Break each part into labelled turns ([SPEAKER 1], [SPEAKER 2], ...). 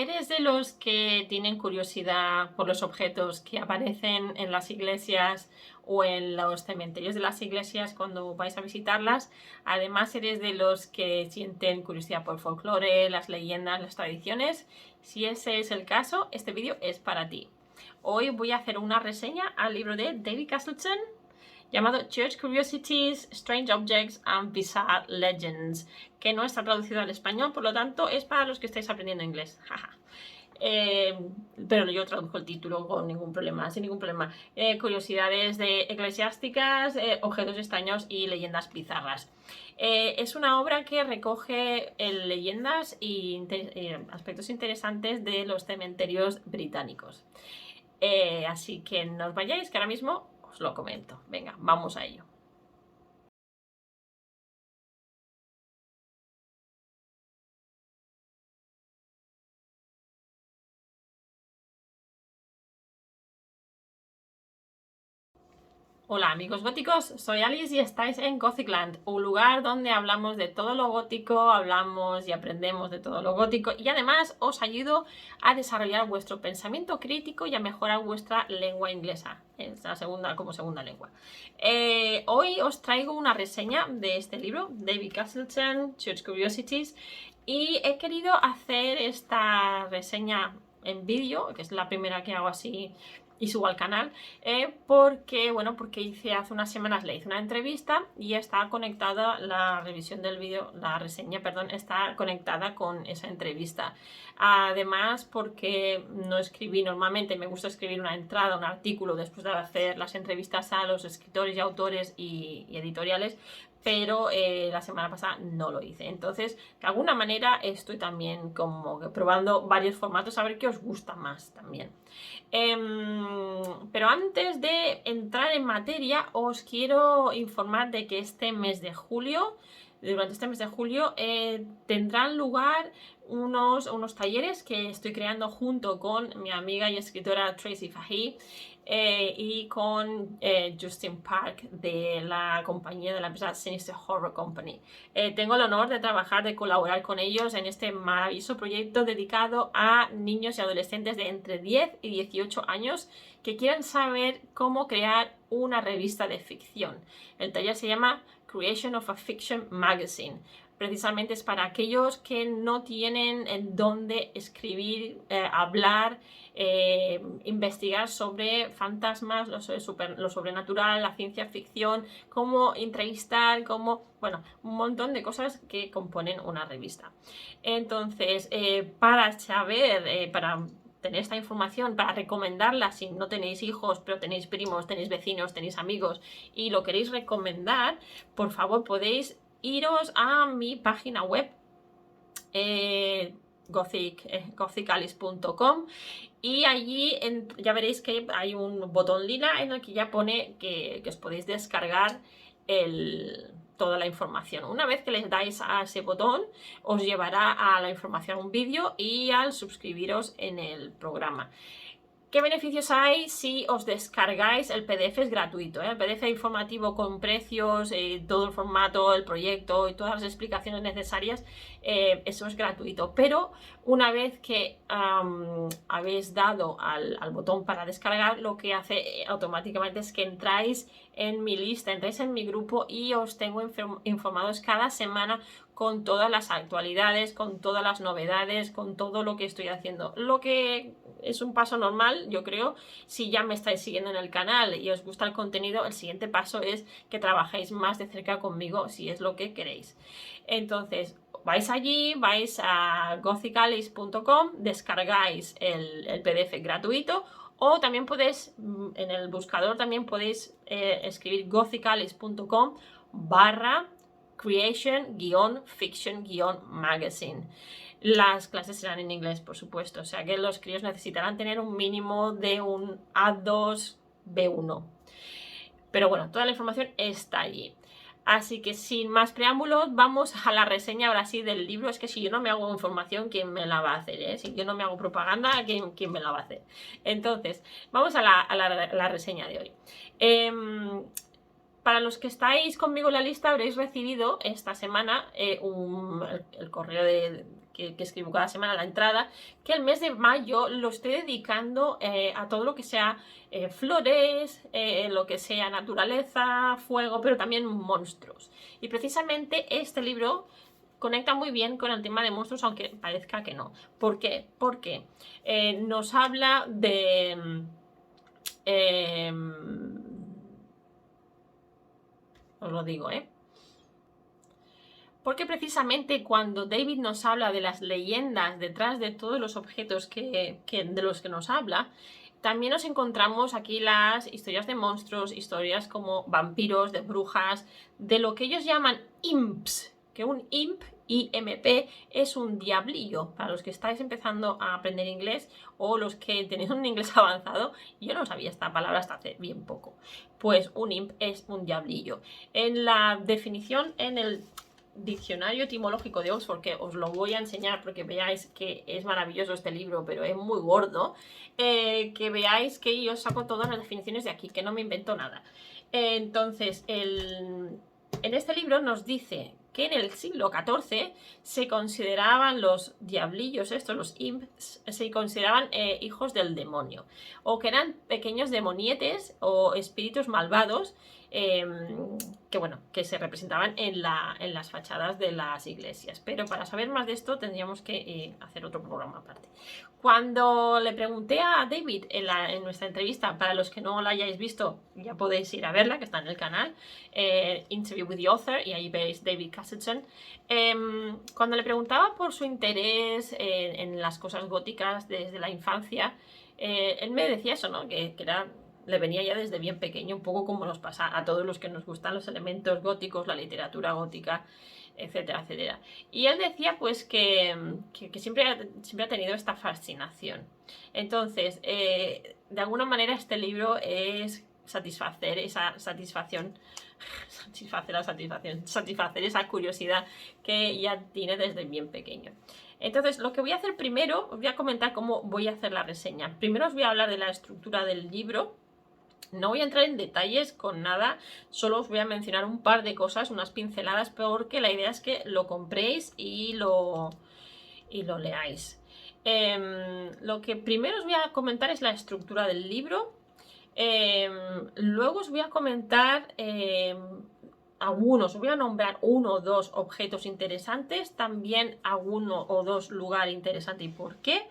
[SPEAKER 1] ¿Eres de los que tienen curiosidad por los objetos que aparecen en las iglesias o en los cementerios de las iglesias cuando vais a visitarlas? Además, ¿eres de los que sienten curiosidad por el folclore, las leyendas, las tradiciones? Si ese es el caso, este vídeo es para ti. Hoy voy a hacer una reseña al libro de David Castleton llamado Church Curiosities, Strange Objects and Bizarre Legends, que no está traducido al español, por lo tanto es para los que estáis aprendiendo inglés. Pero yo traduzco el título con ningún problema, sin ningún problema. Curiosidades eclesiásticas, objetos extraños y leyendas bizarras. Es una obra que recoge leyendas y aspectos interesantes de los cementerios británicos. Así que no os vayáis, que ahora mismo os lo comento. Venga, vamos a ello. Hola amigos góticos, soy Alice y estáis en Gothicland, un lugar donde hablamos de todo lo gótico, hablamos y aprendemos de todo lo gótico y además os ayudo a desarrollar vuestro pensamiento crítico y a mejorar vuestra lengua inglesa, es la segunda lengua. Hoy os traigo una reseña de este libro, David Castleton, Church Curiosities, y he querido hacer esta reseña en vídeo, que es la primera que hago así y subo al canal, porque hace unas semanas le hice una entrevista y está conectada la revisión del vídeo, la reseña, perdón, está conectada con esa entrevista. Además, porque no escribí normalmente, me gusta escribir una entrada, un artículo después de hacer las entrevistas a los escritores y autores y editoriales, pero la semana pasada no lo hice. Entonces, de alguna manera estoy también como probando varios formatos a ver qué os gusta más también. Pero antes de entrar en materia, os quiero informar de que durante este mes de julio, tendrán lugar unos talleres que estoy creando junto con mi amiga y escritora Tracy Fahey y con Justin Park de la compañía de la empresa Sinister Horror Company. Tengo el honor de colaborar con ellos en este maravilloso proyecto dedicado a niños y adolescentes de entre 10 y 18 años que quieran saber cómo crear una revista de ficción. El taller se llama Creation of a Fiction Magazine. Precisamente es para aquellos que no tienen en dónde escribir, hablar, investigar sobre fantasmas, lo sobrenatural, la ciencia ficción, cómo entrevistar, un montón de cosas que componen una revista. Entonces, para tener esta información, para recomendarla si no tenéis hijos, pero tenéis primos, tenéis vecinos, tenéis amigos y lo queréis recomendar, por favor podéis iros a mi página web gothicalice.com y allí ya veréis que hay un botón lila en el que ya pone que os podéis descargar toda la información. Una vez que les dais a ese botón, os llevará a la información, a un vídeo y al suscribiros en el programa. ¿Qué beneficios hay si os descargáis? El PDF es gratuito, el PDF informativo con precios, todo el formato, el proyecto y todas las explicaciones necesarias, eso es gratuito. Pero una vez que habéis dado al botón para descargar, lo que hace automáticamente es que entráis en mi lista, entráis en mi grupo y os tengo informados cada semana con todas las actualidades, con todas las novedades, con todo lo que estoy haciendo. Lo que es un paso normal, yo creo, si ya me estáis siguiendo en el canal y os gusta el contenido, el siguiente paso es que trabajéis más de cerca conmigo si es lo que queréis. Entonces, vais allí, vais a gothicalice.com, descargáis el PDF gratuito o también podéis, en el buscador también podéis escribir gothicalice.com/creation-fiction-magazine. Las clases serán en inglés, por supuesto, o sea que los críos necesitarán tener un mínimo de un A2, B1. Pero bueno, toda la información está allí. Así que sin más preámbulos, vamos a la reseña ahora sí del libro. Es que si yo no me hago información, ¿quién me la va a hacer? Si yo no me hago propaganda, ¿quién me la va a hacer? Entonces, vamos a la reseña de hoy. Para los que estáis conmigo en la lista, habréis recibido esta semana el correo que escribo cada semana, la entrada, que el mes de mayo lo estoy dedicando a todo lo que sea flores, lo que sea naturaleza, fuego, pero también monstruos. Y precisamente este libro conecta muy bien con el tema de monstruos, aunque parezca que no. ¿Por qué? Porque nos habla de... os lo digo, porque precisamente cuando David nos habla de las leyendas detrás de todos los objetos de los que nos habla, también nos encontramos aquí las historias de monstruos, historias como vampiros, de brujas, de lo que ellos llaman imps, que un imp, IMP, es un diablillo. Para los que estáis empezando a aprender inglés o los que tenéis un inglés avanzado, yo no sabía esta palabra hasta hace bien poco. Pues un imp es un diablillo. En la definición, en el diccionario etimológico de Oxford, que os lo voy a enseñar porque veáis que es maravilloso este libro, pero es muy gordo, que veáis que yo saco todas las definiciones de aquí, que no me invento nada. Entonces, en este libro nos dice que en el siglo XIV se consideraban los diablillos estos, los imps, se consideraban hijos del demonio, o que eran pequeños demonietes o espíritus malvados que se representaban en las fachadas de las iglesias. Pero para saber más de esto tendríamos que hacer otro programa aparte. Cuando le pregunté a David en nuestra entrevista, para los que no la hayáis visto, ya podéis ir a verla, que está en el canal, Interview with the Author, y ahí veis David Castleton. Cuando le preguntaba por su interés en las cosas góticas desde la infancia, él me decía eso, ¿no? Que le venía ya desde bien pequeño, un poco como nos pasa a todos los que nos gustan los elementos góticos, la literatura gótica, etcétera, etcétera. Y él decía pues que siempre ha tenido esta fascinación. Entonces, de alguna manera este libro es satisfacer esa curiosidad que ya tiene desde bien pequeño. Entonces, lo que voy a hacer primero, os voy a comentar cómo voy a hacer la reseña. Primero os voy a hablar de la estructura del libro. No voy a entrar en detalles con nada, solo os voy a mencionar un par de cosas, unas pinceladas, porque la idea es que lo compréis y lo leáis. Lo que primero os voy a comentar es la estructura del libro. Luego os voy a comentar os voy a nombrar 1 o 2 objetos interesantes, también alguno o 2 lugares interesantes y por qué,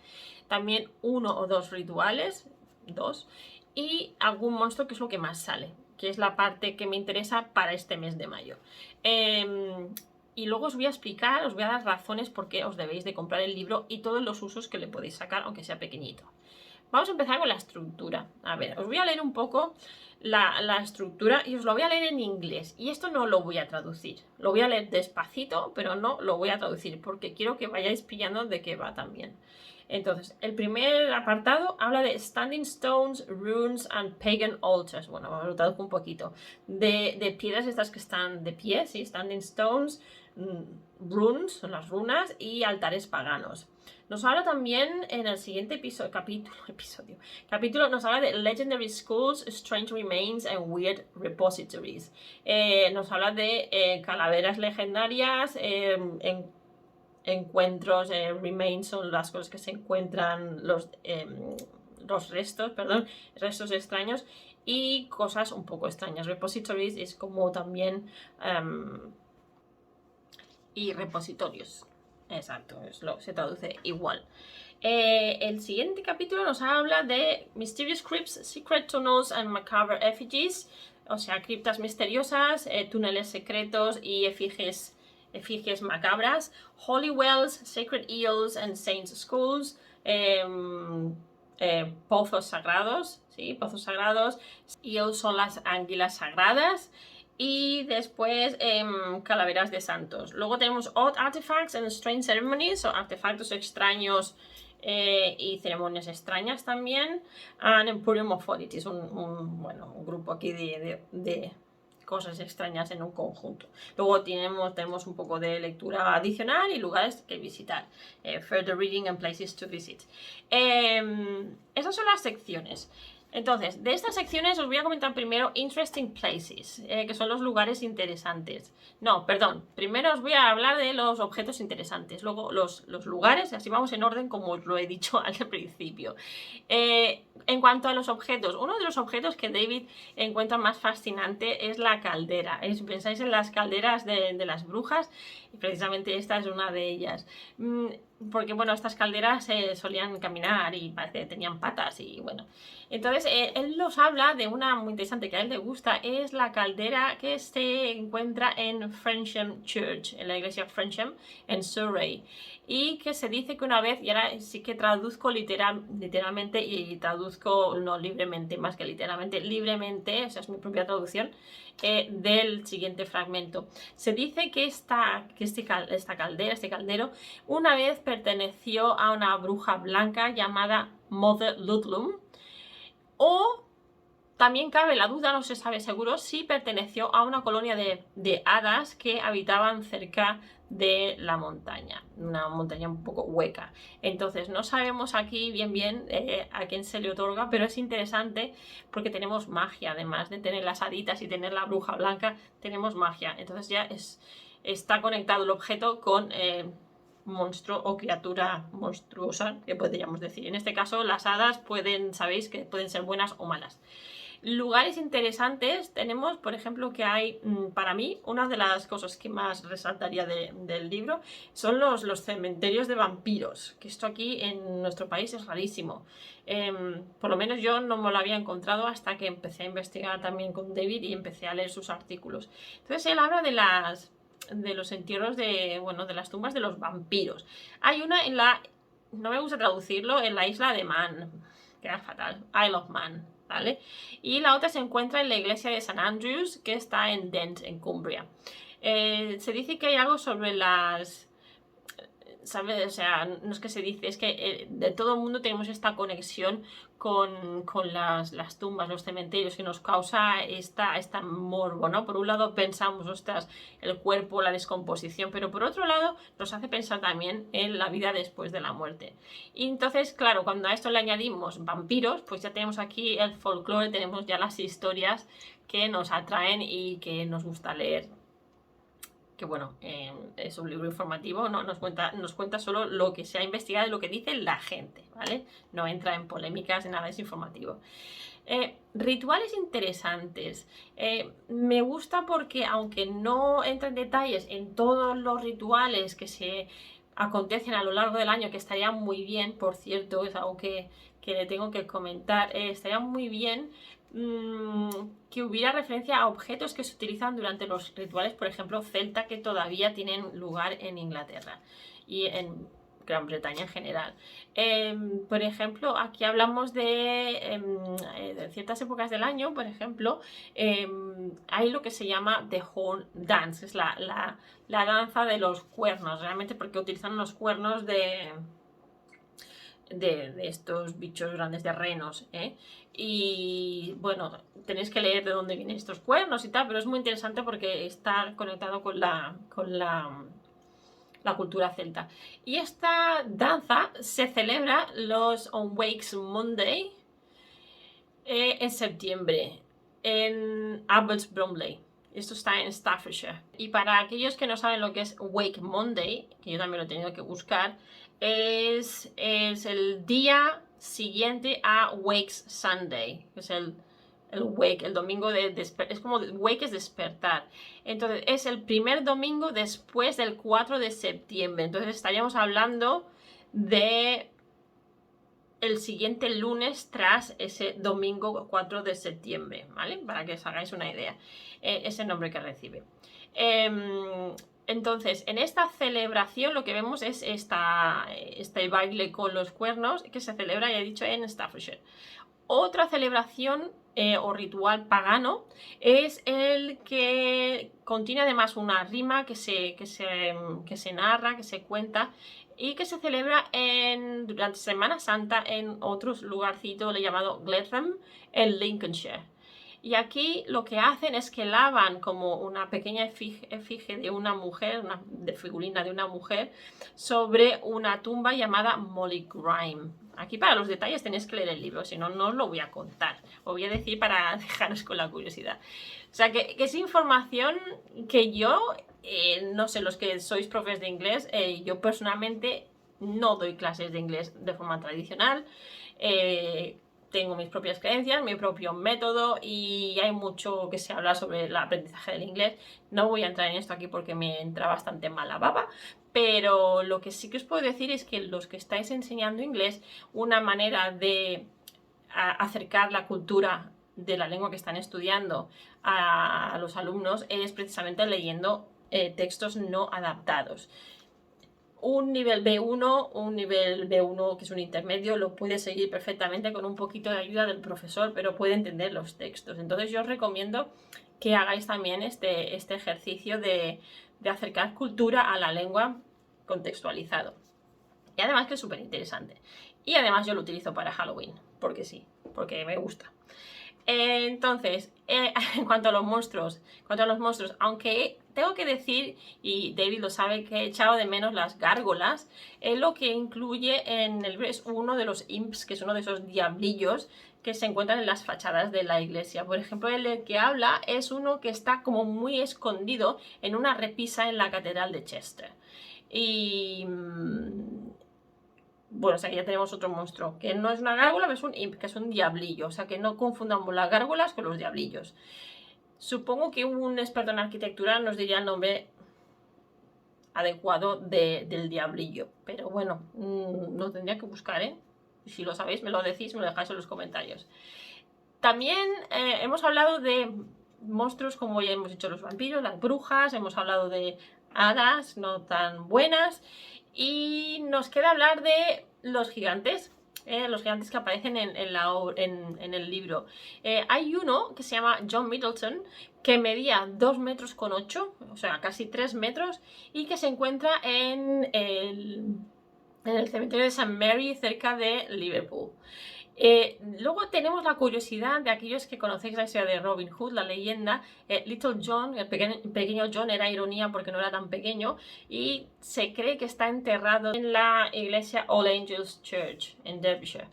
[SPEAKER 1] también 1 o 2 rituales, 2, y algún monstruo, que es lo que más sale, que es la parte que me interesa para este mes de mayo. Y luego os voy a explicar, os voy a dar razones por qué os debéis de comprar el libro y todos los usos que le podéis sacar, aunque sea pequeñito. Vamos a empezar con la estructura. A ver, os voy a leer un poco la estructura y os lo voy a leer en inglés. Y esto no lo voy a traducir. Lo voy a leer despacito, pero no lo voy a traducir porque quiero que vayáis pillando de qué va también. Entonces, el primer apartado habla de Standing Stones, Runes and Pagan Altars. Bueno, lo traduzco un poquito. De piedras estas que están de pie, ¿sí? Standing Stones, Runes, son las runas, y altares paganos. Nos habla también en el siguiente capítulo, nos habla de Legendary Schools, Strange Remains and Weird Repositories. Nos habla de calaveras legendarias, encuentros, remains son las cosas que se encuentran, los restos extraños y cosas un poco extrañas. Repositories es como también y repositorios. Exacto, se traduce igual. El siguiente capítulo nos habla de Mysterious Crypts, Secret Tunnels and Macabre Effigies, o sea, criptas misteriosas, túneles secretos y efigies macabras, Holy Wells, Sacred Eels and Saints Schools, pozos sagrados, ¿sí? Pozos sagrados, eels son las anguilas sagradas. Y después calaveras de santos. Luego tenemos Odd Artifacts and Strange Ceremonies, o artefactos extraños y ceremonias extrañas también. And Emporium of Oddities, un grupo aquí de cosas extrañas en un conjunto. Luego tenemos un poco de lectura adicional y lugares que visitar. Further reading and places to visit. Esas son las secciones. Entonces, de estas secciones os voy a comentar primero Interesting Places, que son los lugares interesantes. No, perdón, primero os voy a hablar de los objetos interesantes, luego los lugares, y así vamos en orden como os lo he dicho al principio. En cuanto a los objetos, uno de los objetos que David encuentra más fascinante es la caldera. Si pensáis en las calderas de las brujas, precisamente esta es una de ellas. Porque, bueno, estas calderas solían caminar y parece que tenían patas y, bueno. Entonces, él nos habla de una muy interesante que a él le gusta, es la caldera que se encuentra en Frensham Church, en la iglesia Frensham, en Surrey. Y que se dice que una vez, y ahora sí que traduzco literalmente y traduzco no libremente, más que libremente, esa es mi propia traducción, del siguiente fragmento. Se dice que esta caldera, este caldero, una vez perteneció a una bruja blanca llamada Mother Ludlum, o también cabe la duda, no se sabe seguro, si perteneció a una colonia de hadas que habitaban cerca de la montaña, una montaña un poco hueca. Entonces no sabemos aquí bien a quién se le otorga, pero es interesante porque tenemos magia, además de tener las haditas y tener la bruja blanca, tenemos magia. Entonces ya está conectado el objeto con monstruo o criatura monstruosa, que podríamos decir. En este caso las hadas sabéis que pueden ser buenas o malas. Lugares interesantes tenemos, por ejemplo, que hay, para mí, una de las cosas que más resaltaría del libro son los cementerios de vampiros, que esto aquí en nuestro país es rarísimo. Por lo menos yo no me lo había encontrado hasta que empecé a investigar también con David y empecé a leer sus artículos. Entonces él habla de los entierros de las tumbas de los vampiros. Hay una no me gusta traducirlo, en la isla de Man, que era fatal, Isle of Man, ¿vale? Y la otra se encuentra en la iglesia de St. Andrews, que está en Dent, en Cumbria. Se dice que hay algo sobre ¿sabes? O sea, no es que se dice, es que de todo el mundo tenemos esta conexión con las tumbas, los cementerios, que nos causa esta morbo, ¿no? Por un lado pensamos, ostras, el cuerpo, la descomposición, pero por otro lado nos hace pensar también en la vida después de la muerte. Y entonces, claro, cuando a esto le añadimos vampiros, pues ya tenemos aquí el folclore, tenemos ya las historias que nos atraen y que nos gusta leer. Que bueno, es un libro informativo, no nos cuenta solo lo que se ha investigado y lo que dice la gente, ¿vale? No entra en polémicas ni nada, es informativo. Rituales interesantes. Me gusta porque, aunque no entra en detalles en todos los rituales que se acontecen a lo largo del año, que estaría muy bien, por cierto, es algo que le tengo que comentar, estaría muy bien que hubiera referencia a objetos que se utilizan durante los rituales, por ejemplo, celta, que todavía tienen lugar en Inglaterra y en Gran Bretaña en general. Por ejemplo, aquí hablamos de ciertas épocas del año, por ejemplo, hay lo que se llama The Horn Dance, que es la danza de los cuernos, realmente porque utilizan los cuernos de estos bichos grandes de renos, y bueno, tenéis que leer de dónde vienen estos cuernos y tal, pero es muy interesante porque está conectado con la cultura celta. Y esta danza se celebra los On Wakes Monday en septiembre en Abbots Bromley. Esto está en Staffordshire. Y para aquellos que no saben lo que es Wake Monday, que yo también lo he tenido que buscar, es el día siguiente a Wakes Sunday, que es el wake, el domingo es como wake es despertar. Entonces es el primer domingo después del 4 de septiembre. Entonces estaríamos hablando de el siguiente lunes tras ese domingo 4 de septiembre, ¿vale? Para que os hagáis una idea. Ese nombre que recibe. Entonces, en esta celebración lo que vemos es este baile con los cuernos que se celebra, ya he dicho, en Staffordshire. Otra celebración o ritual pagano es el que contiene además una rima que se narra, que se cuenta y que se celebra durante Semana Santa en otro lugarcito llamado Glentham, en Lincolnshire. Y aquí lo que hacen es que lavan como una pequeña efigie de una mujer, una figurina de una mujer, sobre una tumba llamada Molly Grime. Aquí para los detalles tenéis que leer el libro, si no, no os lo voy a contar. Os voy a decir para dejaros con la curiosidad. O sea, que es información que yo, no sé, los que sois profes de inglés, yo personalmente no doy clases de inglés de forma tradicional. Tengo mis propias creencias, mi propio método y hay mucho que se habla sobre el aprendizaje del inglés. No voy a entrar en esto aquí porque me entra bastante mala baba, pero lo que sí que os puedo decir es que los que estáis enseñando inglés, una manera de acercar la cultura de la lengua que están estudiando a los alumnos es precisamente leyendo textos no adaptados. Un nivel B1, un nivel B1 que es un intermedio, lo puede seguir perfectamente con un poquito de ayuda del profesor, pero puede entender los textos. Entonces yo os recomiendo que hagáis también este ejercicio de acercar cultura a la lengua contextualizado. Y además que es súper interesante. Y además yo lo utilizo para Halloween, porque sí, porque me gusta. Entonces, en cuanto a los monstruos, aunque tengo que decir, y David lo sabe, que he echado de menos las gárgolas, lo que incluye en el libro es uno de los imps, que es uno de esos diablillos que se encuentran en las fachadas de la iglesia. Por ejemplo, el que habla es uno que está como muy escondido en una repisa en la catedral de Chester. Y bueno, o sea que ya tenemos otro monstruo, que no es una gárgola, pero es un imp, que es un diablillo. O sea que no confundamos las gárgolas con los diablillos. Supongo que un experto en arquitectura nos diría el nombre adecuado del diablillo. Pero bueno, lo tendría que buscar, ¿eh? Si lo sabéis, me lo decís, me lo dejáis en los comentarios. También hemos hablado de monstruos como ya hemos dicho, los vampiros, las brujas, hemos hablado de hadas no tan buenas. Y nos queda hablar de los gigantes que aparecen en el libro. Hay uno que se llama John Middleton, que medía 2,8 metros, o sea, casi 3 metros, y que se encuentra en el cementerio de St. Mary, cerca de Liverpool. Luego tenemos la curiosidad de aquellos que conocéis la historia de Robin Hood, la leyenda. Little John, el pequeño John, era ironía porque no era tan pequeño, y se cree que está enterrado en la iglesia All Angels Church en Derbyshire,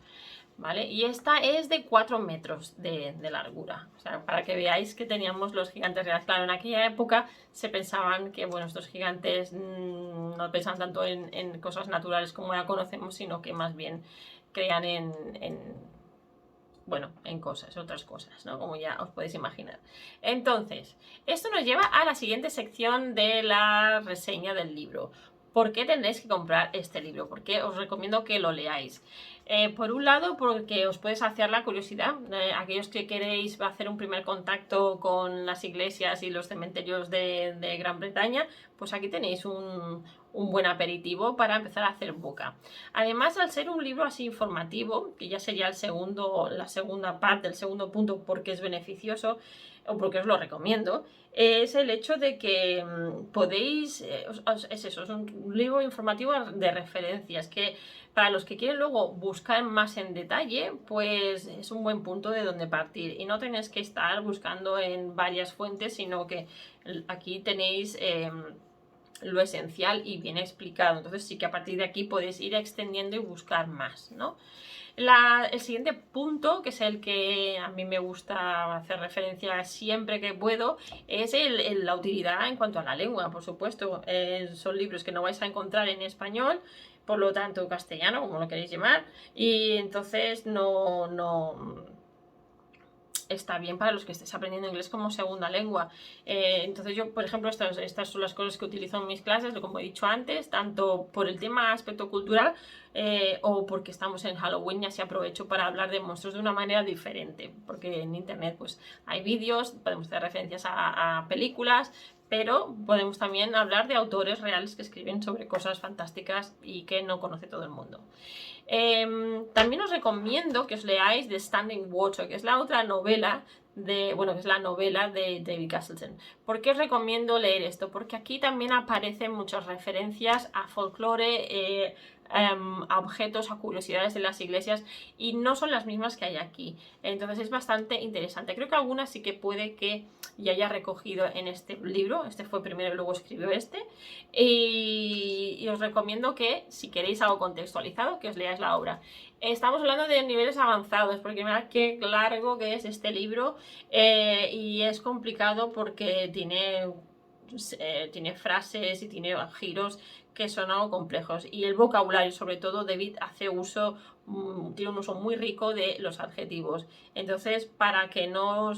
[SPEAKER 1] ¿vale? Y esta es de 4 metros de largura. O sea, para que veáis que teníamos los gigantes reales. Claro, en aquella época se pensaban que, bueno, estos gigantes no pensaban tanto en cosas naturales como ya conocemos, sino que más bien crean en cosas, otras cosas, ¿no? Como ya os podéis imaginar. Entonces, esto nos lleva a la siguiente sección de la reseña del libro. ¿Por qué tendréis que comprar este libro? ¿Por qué os recomiendo que lo leáis? Por un lado, porque os puede saciar la curiosidad. Aquellos que queréis hacer un primer contacto con las iglesias y los cementerios de Gran Bretaña, pues aquí tenéis un buen aperitivo para empezar a hacer boca. Además, al ser un libro así informativo, que ya sería la segunda parte, el segundo punto, porque es beneficioso o porque os lo recomiendo, es el hecho de que podéis, es eso, es un libro informativo de referencias que para los que quieren luego buscar más en detalle, pues es un buen punto de donde partir y no tenéis que estar buscando en varias fuentes, sino que aquí tenéis lo esencial y bien explicado. Entonces sí que a partir de aquí podéis ir extendiendo y buscar más, ¿no? El siguiente punto, que es el que a mí me gusta hacer referencia siempre que puedo, es la utilidad en cuanto a la lengua, por supuesto. Son libros que no vais a encontrar en español, por lo tanto castellano, como lo queréis llamar, y entonces no está bien para los que estéis aprendiendo inglés como segunda lengua. Entonces yo, por ejemplo, estas son las cosas que utilizo en mis clases, como he dicho antes, tanto por el tema aspecto cultural o porque estamos en Halloween y así aprovecho para hablar de monstruos de una manera diferente, porque en internet pues hay vídeos, podemos hacer referencias a películas, pero podemos también hablar de autores reales que escriben sobre cosas fantásticas y que no conoce todo el mundo. También os recomiendo que os leáis The Standing Water, que es la otra novela que es la novela de David Castleton. ¿Por qué os recomiendo leer esto? Porque aquí también aparecen muchas referencias a folclore, a objetos, a curiosidades de las iglesias, y no son las mismas que hay aquí. Entonces es bastante interesante. Creo que algunas sí que puede que ya haya recogido en este libro. Este fue primero y luego escribió este. Y os recomiendo que, si queréis algo contextualizado, que os leáis la obra. Estamos hablando de niveles avanzados, porque mirad qué largo que es este libro, y es complicado porque tiene frases y tiene giros que son algo complejos, y el vocabulario, sobre todo, David hace uso, tiene un uso muy rico de los adjetivos. Entonces, para que no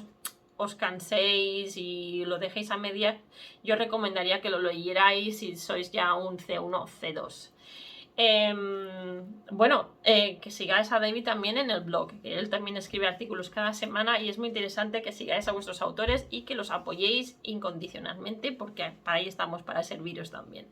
[SPEAKER 1] os canséis y lo dejéis a medias, yo recomendaría que lo leyerais si sois ya un C1, C2. Bueno, que sigáis a David también en el blog, que él también escribe artículos cada semana, y es muy interesante que sigáis a vuestros autores y que los apoyéis incondicionalmente, porque para ahí estamos, para serviros también.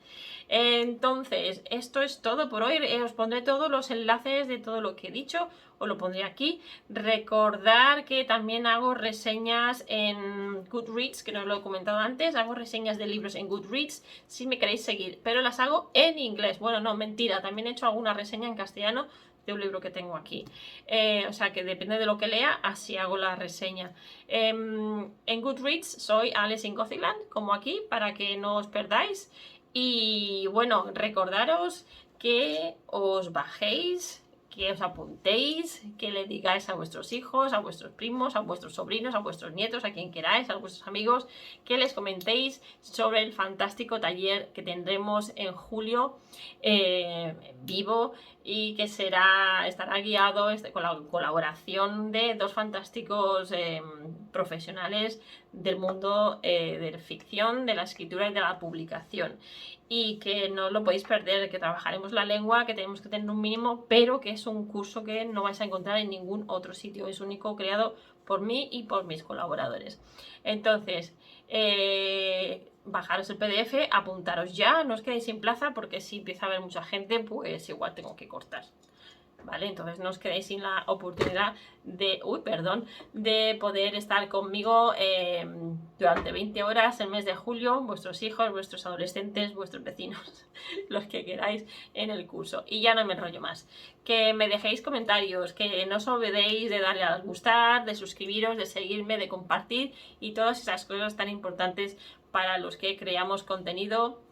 [SPEAKER 1] Entonces, esto es todo por hoy. Os pondré todos los enlaces de todo lo que he dicho, os lo pondré aquí. Recordar que también hago reseñas en Goodreads, que no os lo he comentado antes. Hago reseñas de libros en Goodreads si me queréis seguir, pero las hago en inglés. Bueno, no, mentira, también he hecho alguna reseña en castellano de un libro que tengo aquí. O sea que depende de lo que lea, así hago la reseña. En Goodreads soy Alice in Gothiland, como aquí, para que no os perdáis. Y bueno, recordaros que os bajéis, que os apuntéis, que le digáis a vuestros hijos, a vuestros primos, a vuestros sobrinos, a vuestros nietos, a quien queráis, a vuestros amigos, que les comentéis sobre el fantástico taller que tendremos en julio, vivo, y que estará guiado con la colaboración de dos fantásticos profesionales del mundo de la ficción, de la escritura y de la publicación. Y que no lo podéis perder, que trabajaremos la lengua, que tenemos que tener un mínimo, pero que es un curso que no vais a encontrar en ningún otro sitio. Es único, creado por mí y por mis colaboradores. Entonces, bajaros el PDF, apuntaros ya, no os quedéis sin plaza, porque si empieza a haber mucha gente, pues igual tengo que cortar. ¿Vale? Entonces no os quedéis sin la oportunidad de poder estar conmigo durante 20 horas el mes de julio, vuestros hijos, vuestros adolescentes, vuestros vecinos, los que queráis, en el curso. Y ya no me enrollo más. Que me dejéis comentarios, que no os olvidéis de darle a gustar, de suscribiros, de seguirme, de compartir y todas esas cosas tan importantes para los que creamos contenido.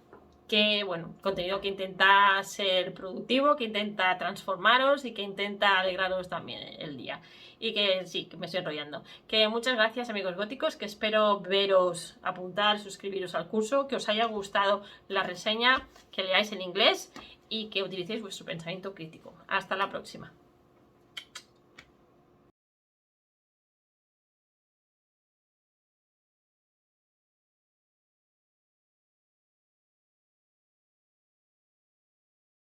[SPEAKER 1] Contenido que intenta ser productivo, que intenta transformaros y que intenta alegraros también el día. Y que sí, que me estoy enrollando. Que muchas gracias, amigos góticos, que espero veros, apuntar, suscribiros al curso, que os haya gustado la reseña, que leáis en inglés y que utilicéis vuestro pensamiento crítico. Hasta la próxima.